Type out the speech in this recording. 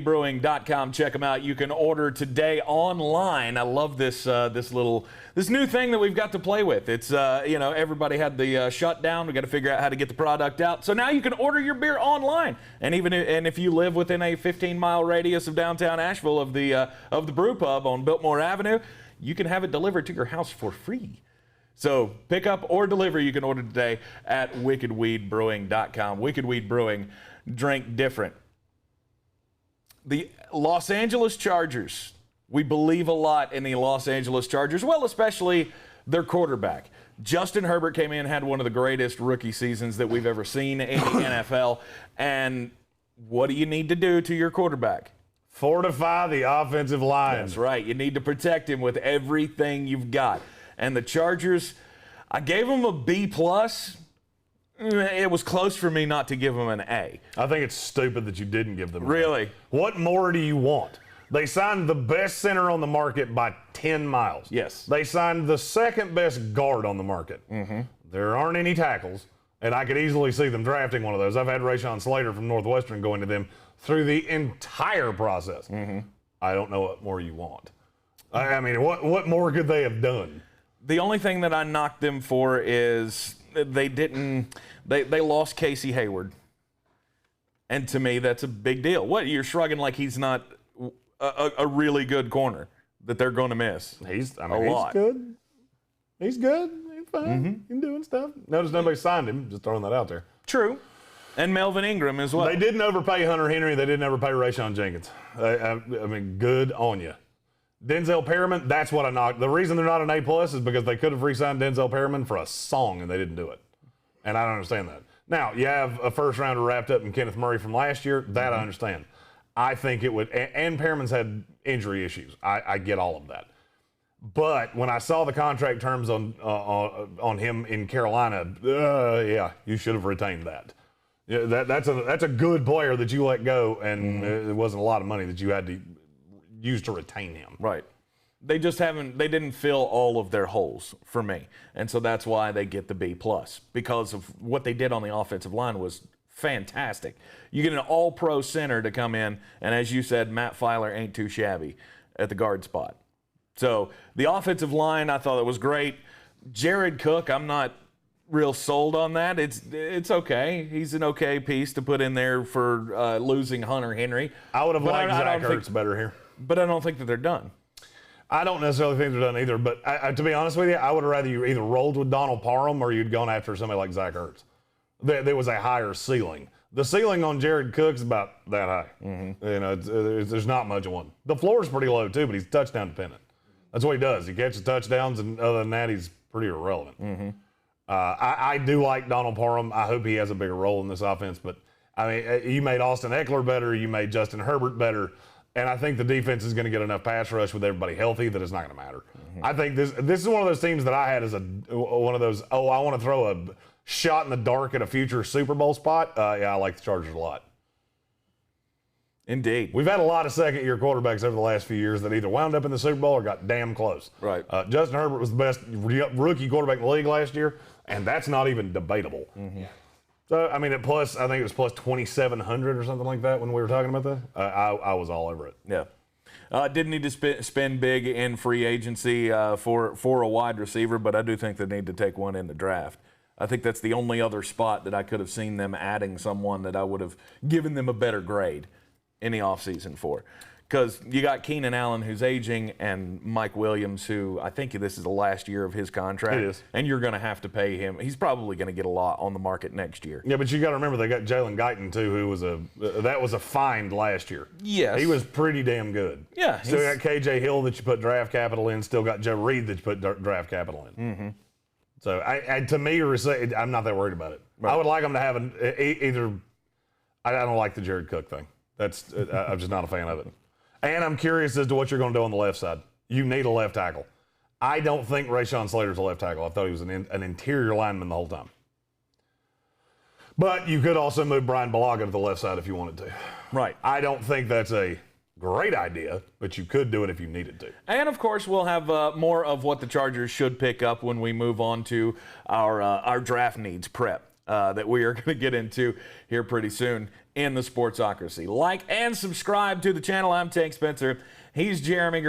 Brewing.com. Check them out. You can order today online. I love this this new thing that we've got to play with. It's everybody had the shutdown. We got to figure out how to get the product out. So now you can order your beer online. And if you live within a 15-mile radius of downtown Asheville of the brew pub on Biltmore Avenue, you can have it delivered to your house for free. So pick up or deliver. You can order today at wickedweedbrewing.com. Wicked Weed Brewing, drink different. The Los Angeles Chargers, we believe a lot in the Los Angeles Chargers, well, especially their quarterback. Justin Herbert came in and had one of the greatest rookie seasons that we've ever seen in the NFL. And what do you need to do to your quarterback? Fortify the offensive line. That's right. You need to protect him with everything you've got. And the Chargers, I gave them a B+. It was close for me not to give them an A. I think it's stupid that you didn't give them an A. Really? What more do you want? They signed the best center on the market by 10 miles. Yes. They signed the second best guard on the market. Mm-hmm. There aren't any tackles, and I could easily see them drafting one of those. I've had Rashawn Slater from Northwestern going to them through the entire process. Mm-hmm. I don't know what more you want. I mean, what more could they have done? The only thing that I knocked them for is they lost Casey Hayward. And to me, that's a big deal. What, you're shrugging like he's not a really good corner that they're going to miss? He's good. He's good. He's fine. Mm-hmm. He's doing stuff. Notice nobody signed him. Just throwing that out there. True. And Melvin Ingram as well. They didn't overpay Hunter Henry. They didn't overpay Rashawn Jenkins. I mean, good on you. Denzel Perriman, that's what I knocked. The reason they're not an A+ is because they could have re-signed Denzel Perriman for a song, and they didn't do it. And I don't understand that. Now, you have a first-rounder wrapped up in Kenneth Murray from last year. That I understand. I think it would, and Perriman's had injury issues. I get all of that. But when I saw the contract terms on him in Carolina, yeah, you should have retained that. Yeah, that's a good player that you let go, and it wasn't a lot of money that you had to use to retain him. Right. They didn't fill all of their holes for me. And so that's why they get the B+, because of what they did on the offensive line was fantastic. You get an all-pro center to come in, and as you said, Matt Feiler ain't too shabby at the guard spot. So the offensive line, I thought it was great. Jared Cook, I'm not real sold on that. It's okay. He's an okay piece to put in there for losing Hunter Henry. I would have liked Zach Ertz better here. But I don't think that they're done. I don't necessarily think they're done either, but to be honest with you, I would have rather you either rolled with Donald Parham or you'd gone after somebody like Zach Ertz. There was a higher ceiling. The ceiling on Jared Cook's about that high. Mm-hmm. You know, there's not much of one. The floor is pretty low too, but he's touchdown dependent. That's what he does. He catches touchdowns, and other than that, he's pretty irrelevant. Mm-hmm. I do like Donald Parham. I hope he has a bigger role in this offense, but I mean, you made Austin Eckler better. You made Justin Herbert better. And I think the defense is going to get enough pass rush with everybody healthy that it's not going to matter. Mm-hmm. I think this is one of those teams that I had as one of those, I want to throw a shot in the dark at a future Super Bowl spot. Yeah, I like the Chargers a lot. Indeed. We've had a lot of second-year quarterbacks over the last few years that either wound up in the Super Bowl or got damn close. Right. Justin Herbert was the best rookie quarterback in the league last year, and that's not even debatable. Mm-hmm. So, I mean, I think it was plus 2,700 or something like that when we were talking about that. I was all over it. Yeah. Didn't need to spend big in free agency for a wide receiver, but I do think they need to take one in the draft. I think that's the only other spot that I could have seen them adding someone that I would have given them a better grade in the offseason for. Because you got Keenan Allen, who's aging, and Mike Williams, who I think this is the last year of his contract. It is. And you're going to have to pay him. He's probably going to get a lot on the market next year. Yeah, but you got to remember they got Jalen Guyton, too, who was that was a find last year. Yes. He was pretty damn good. Yeah. Still got KJ Hill that you put draft capital in. Still got Joe Reed that you put draft capital in. Mm-hmm. So, to me, I'm not that worried about it. Right. I would like them to have either – I don't like the Jared Cook thing. I'm just not a fan of it. And I'm curious as to what you're going to do on the left side. You need a left tackle. I don't think Rashawn Slater's a left tackle. I thought he was an interior lineman the whole time. But you could also move Brian Bulaga to the left side if you wanted to. Right. I don't think that's a great idea, but you could do it if you needed to. And, of course, we'll have more of what the Chargers should pick up when we move on to our draft needs prep that we are going to get into here pretty soon. in the Sportsocracy. Like and subscribe to the channel. I'm Tank Spencer. He's Jeremy.